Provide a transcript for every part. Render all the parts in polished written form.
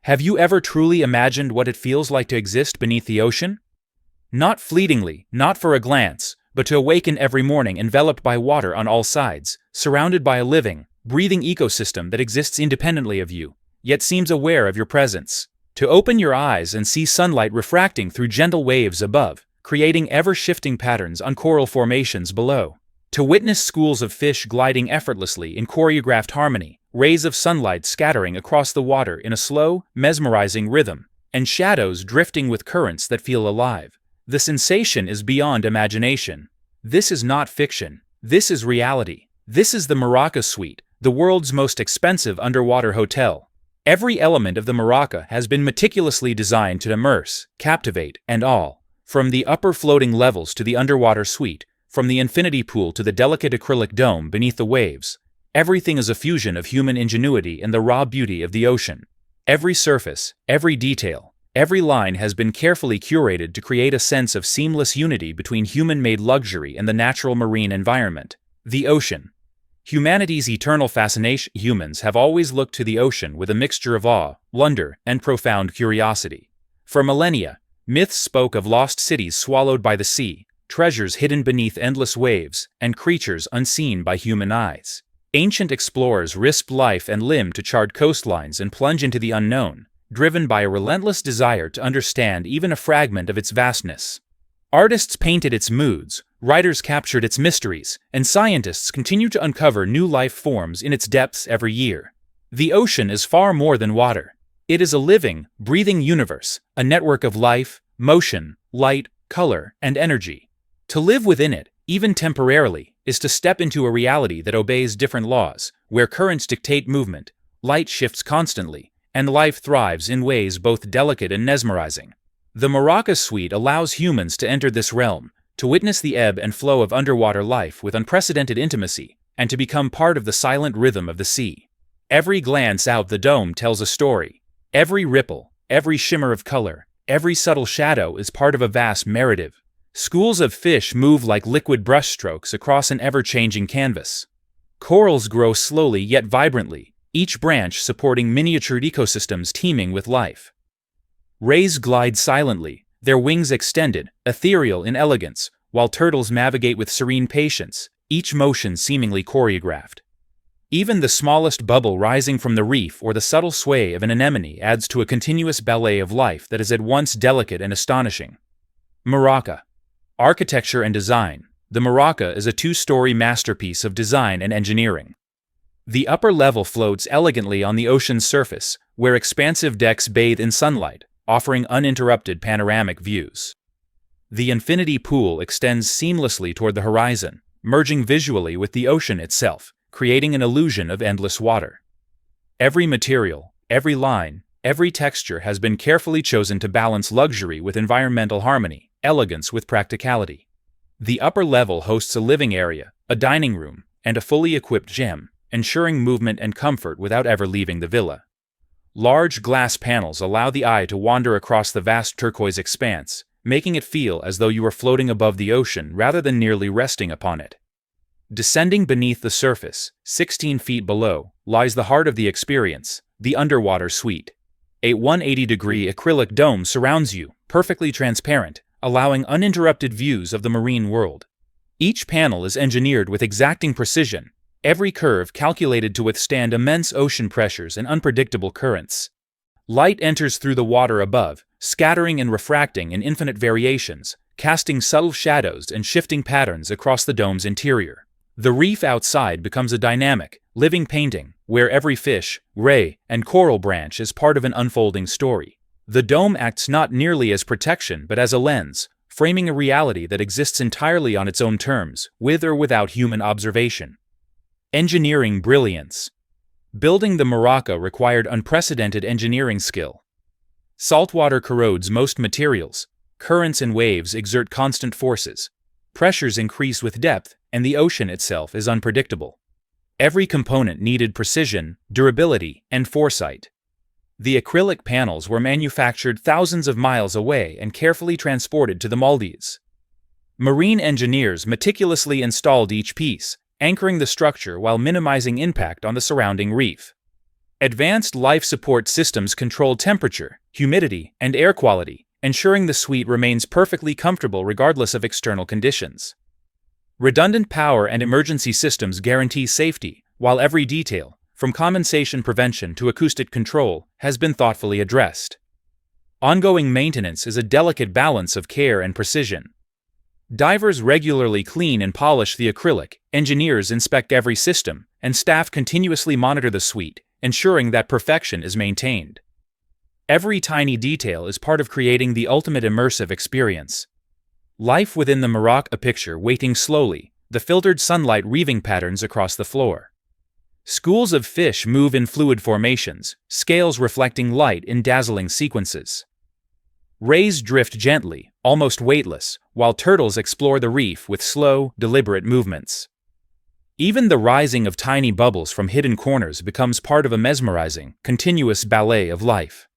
Have you ever truly imagined what it feels like to exist beneath the ocean? Not fleetingly, not for a glance, but to awaken every morning enveloped by water on all sides, surrounded by a living, breathing ecosystem that exists independently of you, yet seems aware of your presence. To open your eyes and see sunlight refracting through gentle waves above, creating ever-shifting patterns on coral formations below. To witness schools of fish gliding effortlessly in choreographed harmony, rays of sunlight scattering across the water in a slow, mesmerizing rhythm, and shadows drifting with currents that feel alive. The sensation is beyond imagination. This is not fiction. This is reality. This is the Maraca Suite, the world's most expensive underwater hotel. Every element of the Maraca has been meticulously designed to immerse, captivate, and awe. From the upper floating levels to the underwater suite, from the infinity pool to the delicate acrylic dome beneath the waves, everything is a fusion of human ingenuity and the raw beauty of the ocean. Every surface, every detail, every line has been carefully curated to create a sense of seamless unity between human-made luxury and the natural marine environment. The ocean. Humanity's eternal fascination. Humans have always looked to the ocean with a mixture of awe, wonder, and profound curiosity. For millennia, myths spoke of lost cities swallowed by the sea, treasures hidden beneath endless waves, and creatures unseen by human eyes. Ancient explorers risked life and limb to chart coastlines and plunge into the unknown, driven by a relentless desire to understand even a fragment of its vastness. Artists painted its moods, writers captured its mysteries, and scientists continue to uncover new life forms in its depths every year. The ocean is far more than water. It is a living, breathing universe, a network of life, motion, light, color, and energy. To live within it, even temporarily, is to step into a reality that obeys different laws, where currents dictate movement, light shifts constantly, and life thrives in ways both delicate and mesmerizing. The Maraca Suite allows humans to enter this realm, to witness the ebb and flow of underwater life with unprecedented intimacy, and to become part of the silent rhythm of the sea. Every glance out the dome tells a story. Every ripple, every shimmer of color, every subtle shadow is part of a vast narrative. Schools of fish move like liquid brushstrokes across an ever-changing canvas. Corals grow slowly yet vibrantly, each branch supporting miniature ecosystems teeming with life. Rays glide silently, their wings extended, ethereal in elegance, while turtles navigate with serene patience, each motion seemingly choreographed. Even the smallest bubble rising from the reef or the subtle sway of an anemone adds to a continuous ballet of life that is at once delicate and astonishing. Maraca. Architecture and design. The Maraca is a two-story masterpiece of design and engineering. The upper level floats elegantly on the ocean's surface, where expansive decks bathe in sunlight, offering uninterrupted panoramic views. The infinity pool extends seamlessly toward the horizon, merging visually with the ocean itself, creating an illusion of endless water. Every material, every line, every texture has been carefully chosen to balance luxury with environmental harmony, elegance with practicality. The upper level hosts a living area, a dining room, and a fully equipped gym, ensuring movement and comfort without ever leaving the villa. Large glass panels allow the eye to wander across the vast turquoise expanse, making it feel as though you are floating above the ocean rather than merely resting upon it. Descending beneath the surface, 16 feet below, lies the heart of the experience, the underwater suite. A 180-degree acrylic dome surrounds you, perfectly transparent, allowing uninterrupted views of the marine world. Each panel is engineered with exacting precision, every curve calculated to withstand immense ocean pressures and unpredictable currents. Light enters through the water above, scattering and refracting in infinite variations, casting subtle shadows and shifting patterns across the dome's interior. The reef outside becomes a dynamic, living painting, where every fish, ray, and coral branch is part of an unfolding story. The dome acts not merely as protection but as a lens, framing a reality that exists entirely on its own terms, with or without human observation. Engineering brilliance. Building the Maraca required unprecedented engineering skill. Saltwater corrodes most materials, currents and waves exert constant forces, pressures increase with depth, and the ocean itself is unpredictable. Every component needed precision, durability, and foresight. The acrylic panels were manufactured thousands of miles away and carefully transported to the Maldives. Marine engineers meticulously installed each piece, anchoring the structure while minimizing impact on the surrounding reef. Advanced life support systems control temperature, humidity, and air quality, ensuring the suite remains perfectly comfortable regardless of external conditions. Redundant power and emergency systems guarantee safety, while every detail, from condensation prevention to acoustic control, has been thoughtfully addressed. Ongoing maintenance is a delicate balance of care and precision. Divers regularly clean and polish the acrylic, engineers inspect every system, and staff continuously monitor the suite, ensuring that perfection is maintained. Every tiny detail is part of creating the ultimate immersive experience. Life within the Shipwreck, a picture waiting slowly, the filtered sunlight weaving patterns across the floor. Schools of fish move in fluid formations, scales reflecting light in dazzling sequences. Rays drift gently, almost weightless, while turtles explore the reef with slow, deliberate movements. Even the rising of tiny bubbles from hidden corners becomes part of a mesmerizing, continuous ballet of life.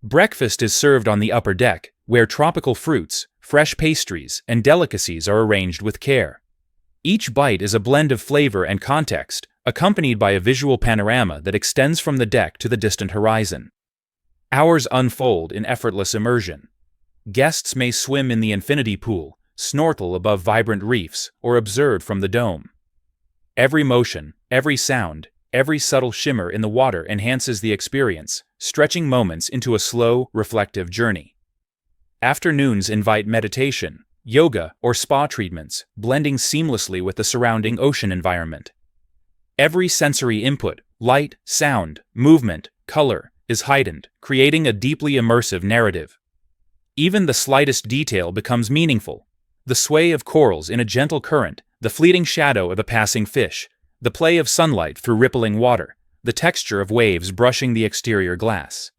Breakfast is served on the upper deck, where tropical fruits, fresh pastries, and delicacies are arranged with care. Each bite is a blend of flavor and context, accompanied by a visual panorama that extends from the deck to the distant horizon. Hours unfold in effortless immersion. Guests may swim in the infinity pool, snorkel above vibrant reefs, or observe from the dome. Every motion, every sound, every subtle shimmer in the water enhances the experience, stretching moments into a slow, reflective journey. Afternoons invite meditation, yoga, or spa treatments, blending seamlessly with the surrounding ocean environment. Every sensory input, light, sound, movement, color, is heightened, creating a deeply immersive narrative. Even the slightest detail becomes meaningful. The sway of corals in a gentle current, the fleeting shadow of a passing fish, the play of sunlight through rippling water, the texture of waves brushing the exterior glass.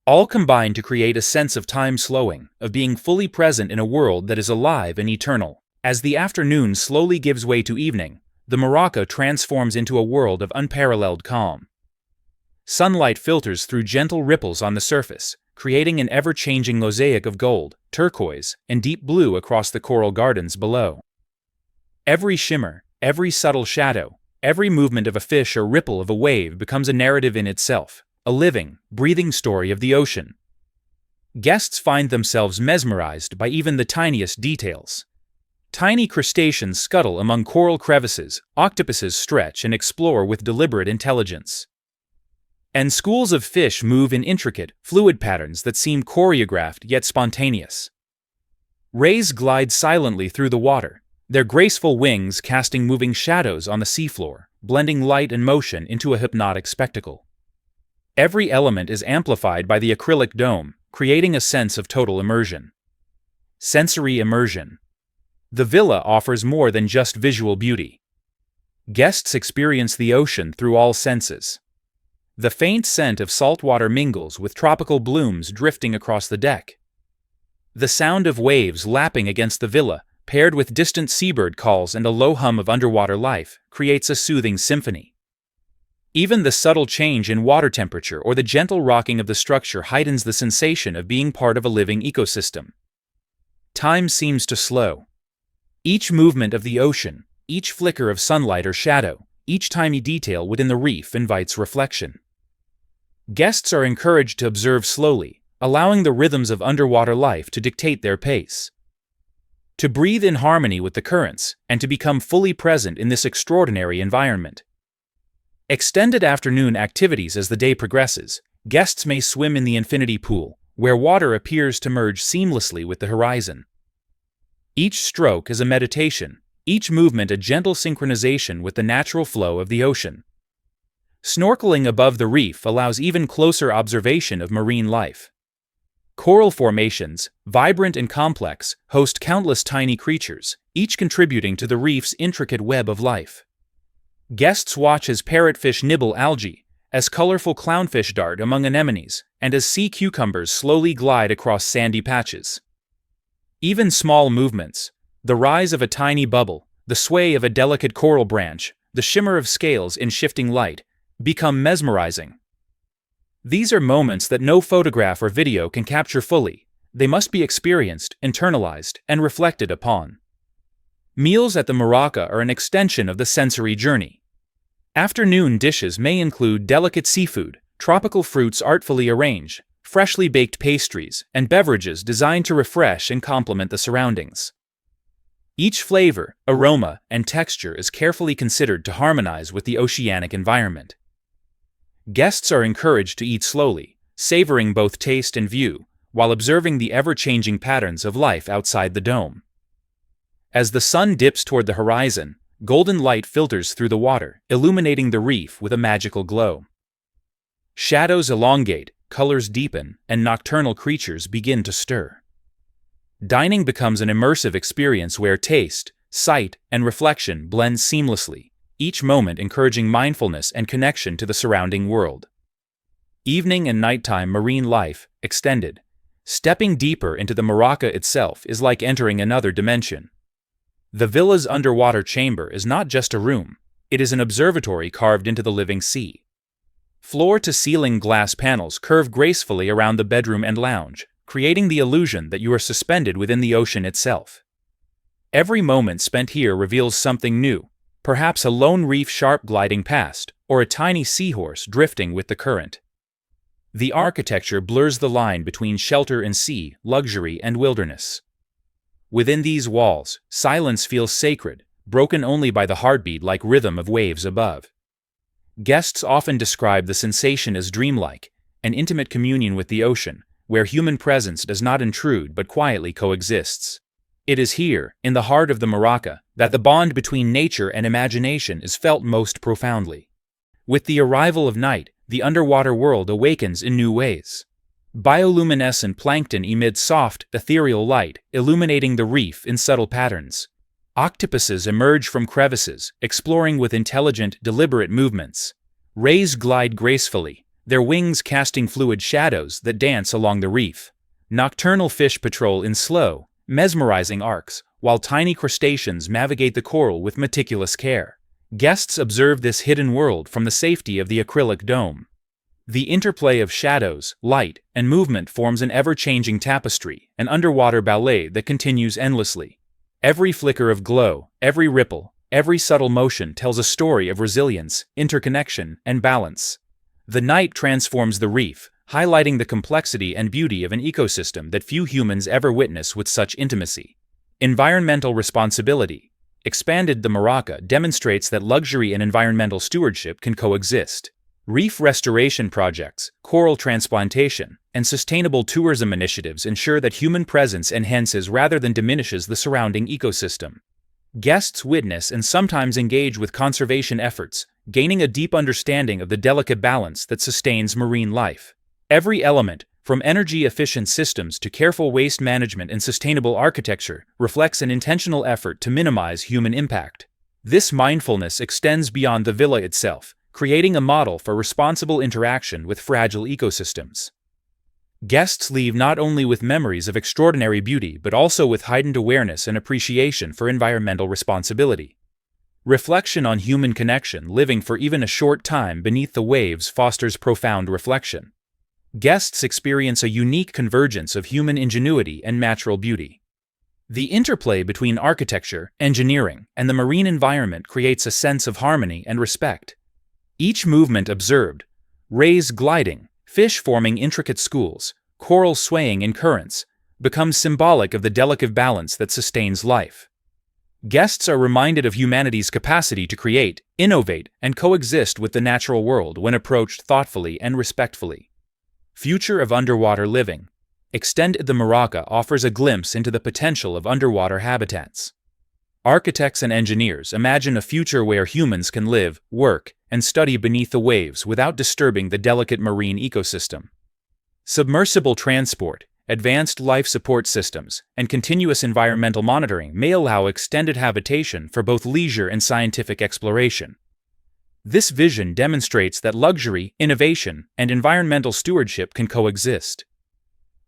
All combine to create a sense of time slowing, of being fully present in a world that is alive and eternal. As the afternoon slowly gives way to evening, the Shipwreck transforms into a world of unparalleled calm. Sunlight filters through gentle ripples on the surface, creating an ever-changing mosaic of gold, turquoise, and deep blue across the coral gardens below. Every shimmer, every subtle shadow, every movement of a fish or ripple of a wave becomes a narrative in itself, a living, breathing story of the ocean. Guests find themselves mesmerized by even the tiniest details. Tiny crustaceans scuttle among coral crevices, octopuses stretch and explore with deliberate intelligence. And schools of fish move in intricate, fluid patterns that seem choreographed yet spontaneous. Rays glide silently through the water, their graceful wings casting moving shadows on the seafloor, blending light and motion into a hypnotic spectacle. Every element is amplified by the acrylic dome, creating a sense of total immersion. Sensory immersion. The villa offers more than just visual beauty. Guests experience the ocean through all senses. The faint scent of saltwater mingles with tropical blooms drifting across the deck. The sound of waves lapping against the villa, paired with distant seabird calls and a low hum of underwater life, creates a soothing symphony. Even the subtle change in water temperature or the gentle rocking of the structure heightens the sensation of being part of a living ecosystem. Time seems to slow. Each movement of the ocean, each flicker of sunlight or shadow, each tiny detail within the reef invites reflection. Guests are encouraged to observe slowly, allowing the rhythms of underwater life to dictate their pace. To breathe in harmony with the currents, and to become fully present in this extraordinary environment. Extended afternoon activities. As the day progresses, guests may swim in the infinity pool, where water appears to merge seamlessly with the horizon. Each stroke is a meditation, each movement a gentle synchronization with the natural flow of the ocean. Snorkeling above the reef allows even closer observation of marine life. Coral formations, vibrant and complex, host countless tiny creatures, each contributing to the reef's intricate web of life. Guests watch as parrotfish nibble algae, as colorful clownfish dart among anemones, and as sea cucumbers slowly glide across sandy patches. Even small movements, the rise of a tiny bubble, the sway of a delicate coral branch, the shimmer of scales in shifting light, become mesmerizing. These are moments that no photograph or video can capture fully. They must be experienced, internalized, and reflected upon. Meals at the Shipwreck are an extension of the sensory journey. Afternoon dishes may include delicate seafood, tropical fruits artfully arranged, freshly baked pastries, and beverages designed to refresh and complement the surroundings. Each flavor, aroma, and texture is carefully considered to harmonize with the oceanic environment. Guests are encouraged to eat slowly, savoring both taste and view, while observing the ever-changing patterns of life outside the dome. As the sun dips toward the horizon, golden light filters through the water, illuminating the reef with a magical glow. Shadows elongate, colors deepen, and nocturnal creatures begin to stir. Dining becomes an immersive experience where taste, sight, and reflection blend seamlessly, each moment encouraging mindfulness and connection to the surrounding world. Evening and nighttime marine life, extended. Stepping deeper into the maraca itself is like entering another dimension. The villa's underwater chamber is not just a room, it is an observatory carved into the living sea. Floor-to-ceiling glass panels curve gracefully around the bedroom and lounge, creating the illusion that you are suspended within the ocean itself. Every moment spent here reveals something new, perhaps a lone reef shark gliding past, or a tiny seahorse drifting with the current. The architecture blurs the line between shelter and sea, luxury and wilderness. Within these walls, silence feels sacred, broken only by the heartbeat-like rhythm of waves above. Guests often describe the sensation as dreamlike, an intimate communion with the ocean, where human presence does not intrude but quietly coexists. It is here, in the heart of the maraca, that the bond between nature and imagination is felt most profoundly. With the arrival of night, the underwater world awakens in new ways. Bioluminescent plankton emits soft, ethereal light, illuminating the reef in subtle patterns. Octopuses emerge from crevices, exploring with intelligent, deliberate movements. Rays glide gracefully, their wings casting fluid shadows that dance along the reef. Nocturnal fish patrol in slow, mesmerizing arcs, while tiny crustaceans navigate the coral with meticulous care. Guests observe this hidden world from the safety of the acrylic dome. The interplay of shadows, light, and movement forms an ever-changing tapestry, an underwater ballet that continues endlessly. Every flicker of glow, every ripple, every subtle motion tells a story of resilience, interconnection, and balance. The night transforms the reef, highlighting the complexity and beauty of an ecosystem that few humans ever witness with such intimacy. Environmental responsibility. Expanded the maraca demonstrates that luxury and environmental stewardship can coexist. Reef restoration projects, coral transplantation, and sustainable tourism initiatives ensure that human presence enhances rather than diminishes the surrounding ecosystem. Guests witness and sometimes engage with conservation efforts, gaining a deep understanding of the delicate balance that sustains marine life. Every element, from energy-efficient systems to careful waste management and sustainable architecture, reflects an intentional effort to minimize human impact. This mindfulness extends beyond the villa itself, creating a model for responsible interaction with fragile ecosystems. Guests leave not only with memories of extraordinary beauty but also with heightened awareness and appreciation for environmental responsibility. Reflection on human connection, living for even a short time beneath the waves, fosters profound reflection. Guests experience a unique convergence of human ingenuity and natural beauty. The interplay between architecture, engineering, and the marine environment creates a sense of harmony and respect. Each movement observed, rays gliding, fish forming intricate schools, coral swaying in currents, becomes symbolic of the delicate balance that sustains life. Guests are reminded of humanity's capacity to create, innovate, and coexist with the natural world when approached thoughtfully and respectfully. Future of underwater living. Extended the maraca offers a glimpse into the potential of underwater habitats. Architects and engineers imagine a future where humans can live, work, and study beneath the waves without disturbing the delicate marine ecosystem. Submersible transport, advanced life support systems, and continuous environmental monitoring may allow extended habitation for both leisure and scientific exploration. This vision demonstrates that luxury, innovation, and environmental stewardship can coexist.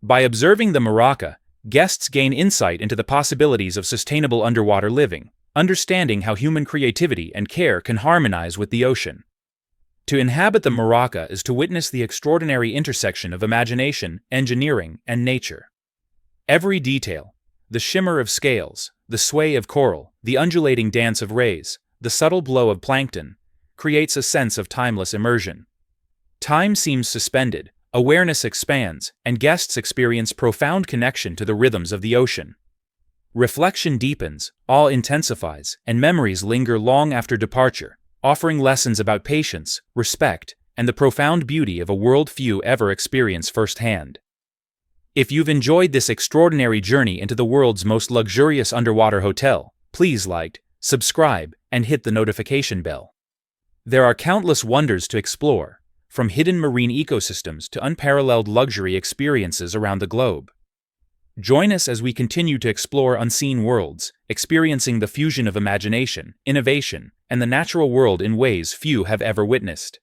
By observing the maraca, guests gain insight into the possibilities of sustainable underwater living, understanding how human creativity and care can harmonize with the ocean. To inhabit the maraca is to witness the extraordinary intersection of imagination, engineering, and nature. Every detail, the shimmer of scales, the sway of coral, the undulating dance of rays, the subtle glow of plankton, creates a sense of timeless immersion. Time seems suspended, awareness expands, and guests experience profound connection to the rhythms of the ocean. Reflection deepens, awe intensifies, and memories linger long after departure, offering lessons about patience, respect, and the profound beauty of a world few ever experience firsthand. If you've enjoyed this extraordinary journey into the world's most luxurious underwater hotel, please like, subscribe, and hit the notification bell. There are countless wonders to explore, from hidden marine ecosystems to unparalleled luxury experiences around the globe. Join us as we continue to explore unseen worlds, experiencing the fusion of imagination, innovation, and the natural world in ways few have ever witnessed.